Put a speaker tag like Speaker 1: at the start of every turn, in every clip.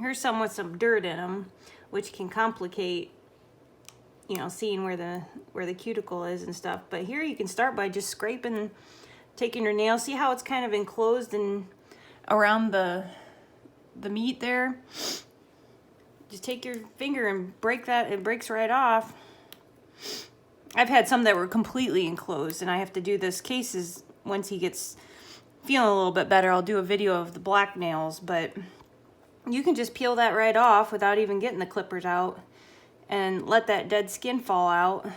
Speaker 1: here's some with some dirt in them, which can complicate, you know, seeing where the cuticle is and stuff. But here you can start by just scraping, taking your nail. See how it's kind of enclosed and around the meat there? Just take your finger and break that. It breaks right off. I've had some that were completely enclosed, and I have to do this cases once he gets feeling a little bit better. I'll do a video of the black nails, but you can just peel that right off without even getting the clippers out and let that dead skin fall out.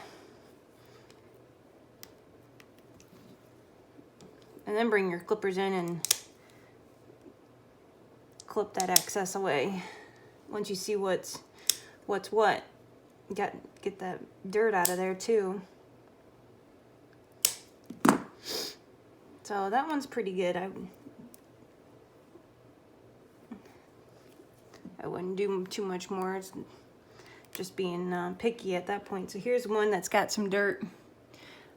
Speaker 1: And then bring your clippers in and clip that excess away. Once you see what's what, get that dirt out of there too. So that one's pretty good. I wouldn't do too much more. It's just being picky at that point. So here's one that's got some dirt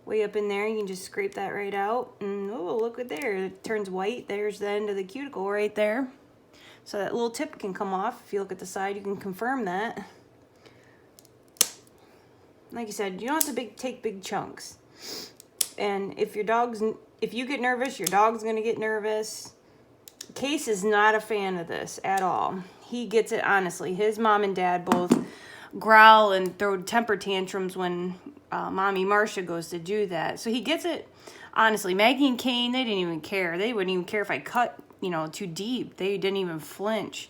Speaker 1: way up in there. You can just scrape that right out, and oh, look at there, it turns white. There's the end of the cuticle right there. So that little tip can come off. If you look at the side, you can confirm that. Like you said, you don't have to take big chunks. And if you get nervous, your dog's gonna get nervous. Case is not a fan of this at all. He gets it, honestly. His mom and dad both growl and throw temper tantrums when Mommy Marcia goes to do that. So he gets it, honestly. Maggie and Kane, they didn't even care. They wouldn't even care if I cut, you know, too deep. They didn't even flinch.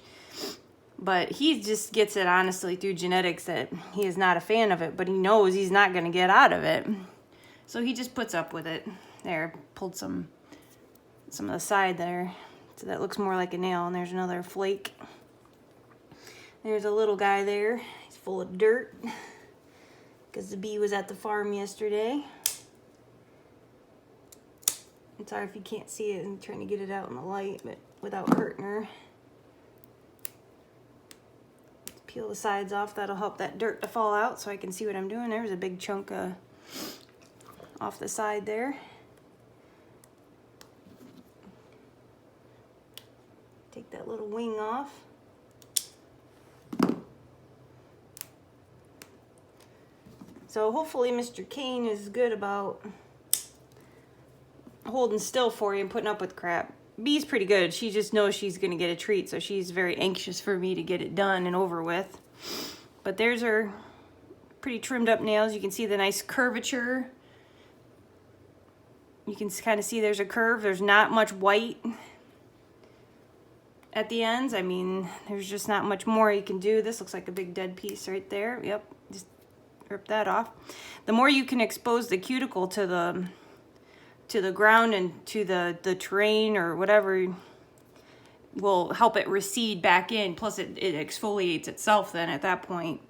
Speaker 1: But he just gets it, honestly, through genetics that he is not a fan of it, but he knows he's not going to get out of it. So he just puts up with it. There, pulled some of the side there. So that looks more like a nail, and there's another flake. There's a little guy there. He's full of dirt because the bee was at the farm yesterday. I'm sorry if you can't see it. I'm trying to get it out in the light, but without hurting her. Peel the sides off. That'll help that dirt to fall out so I can see what I'm doing. There's a big chunk off the side there. Take that little wing off. So hopefully Mr. Kane is good about holding still for you and putting up with crap. Bee's pretty good. She just knows she's going to get a treat, so she's very anxious for me to get it done and over with. But there's her pretty trimmed up nails. You can see the nice curvature. You can kind of see there's a curve. There's not much white at the ends. I mean, there's just not much more you can do. This looks like a big dead piece right there. Yep, just rip that off. The more you can expose the cuticle to the ground and to the terrain or whatever will help it recede back in. Plus it exfoliates itself then at that point.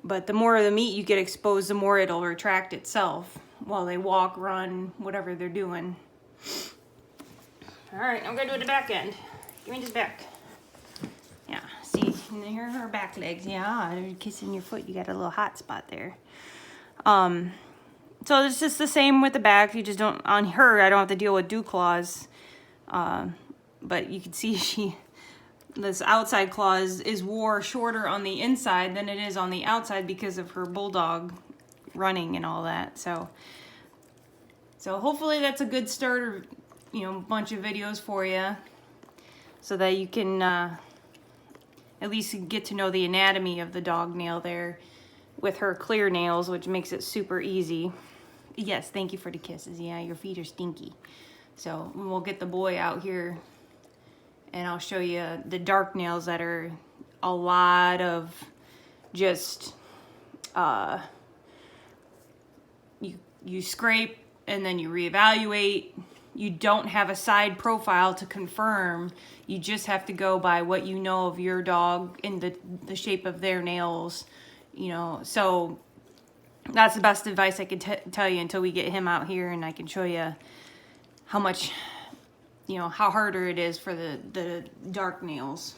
Speaker 1: But the more of the meat you get exposed, the more it'll retract itself while they walk, run, whatever they're doing. All right, I'm gonna do the back end. Give me this back. Yeah, see, and here are her back legs. Yeah, they're kissing your foot. You got a little hot spot there. So it's just the same with the back. You just don't, on her, I don't have to deal with dew claws. But you can see this outside claw is wore shorter on the inside than it is on the outside because of her bulldog running and all that. So hopefully that's a good starter, you know, bunch of videos for you so that you can at least get to know the anatomy of the dog nail there with her clear nails, which makes it super easy. Yes, thank you for the kisses. Yeah, your feet are stinky. So we'll get the boy out here and I'll show you the dark nails that are a lot of just, you scrape and then you reevaluate. You don't have a side profile to confirm. You just have to go by what you know of your dog and the shape of their nails, you know. So that's the best advice I can tell you until we get him out here and I can show you how much, you know, how harder it is for the dark nails.